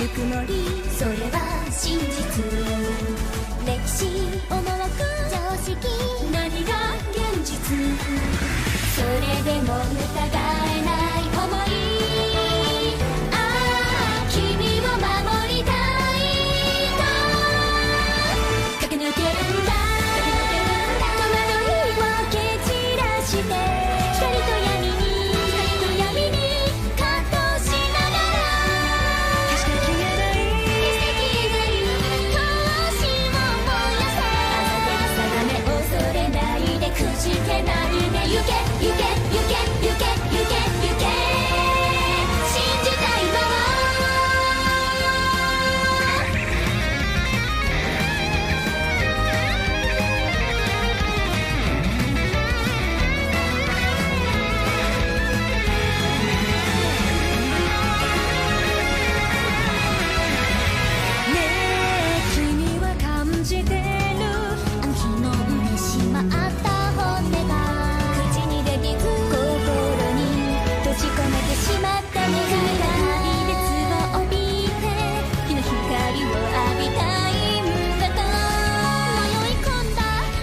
ぬくもり、それは真実。歴史思惑常識、何が現実。それでも疑えない想い、ああ君を守りたいと駆け抜けるんだ。戸惑いを蹴散らして光と闇に葛藤しながら、決して消えない闘志を燃やせ。朝で定め恐れないでくじけないで行け行け行け行け行け行け、信じたいままねえ君は感じてる、あの日の上しまった本音が口にできず心に閉じ込めてしまったね。暗い熱を帯びて日の光を浴びたいんだと迷い込んだ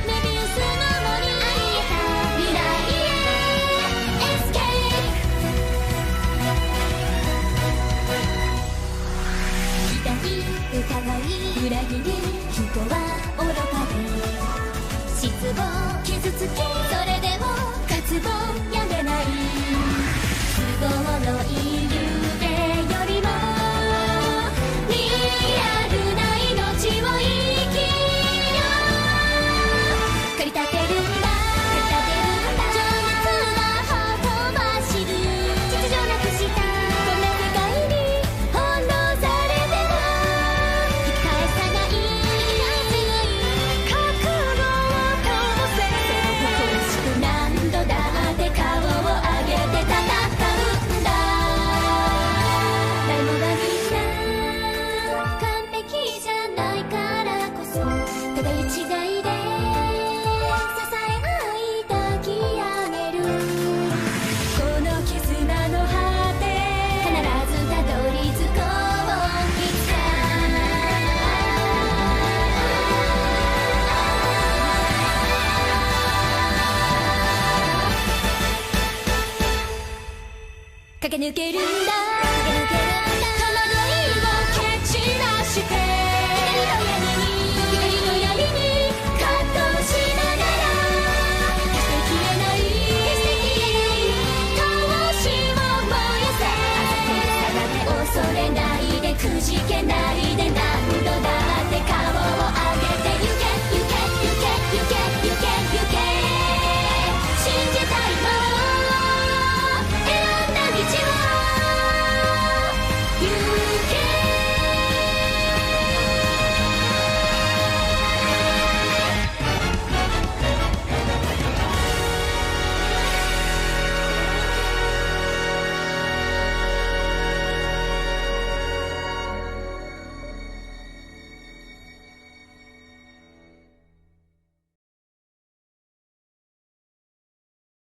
メビウスの森、あり得た未来へエスケープ。期待疑い裏切り、人は愚かで失望傷つき、それでも渇望やめない。都合のいい夢よりもリアルな命を生きよう。駆り立てるんだ情熱がほとばしる、秩序なくしたこんな世界に翻弄されても引き返さない覚悟を通せ。苦しく何度だって顔を上げて戦うんだ。誰もがみんな完璧じゃないからこそ、ただ一違いで支え合い抱き上げる。この絆の果て必ずたどり着こういつか。駆け抜けるんだ駆け抜ける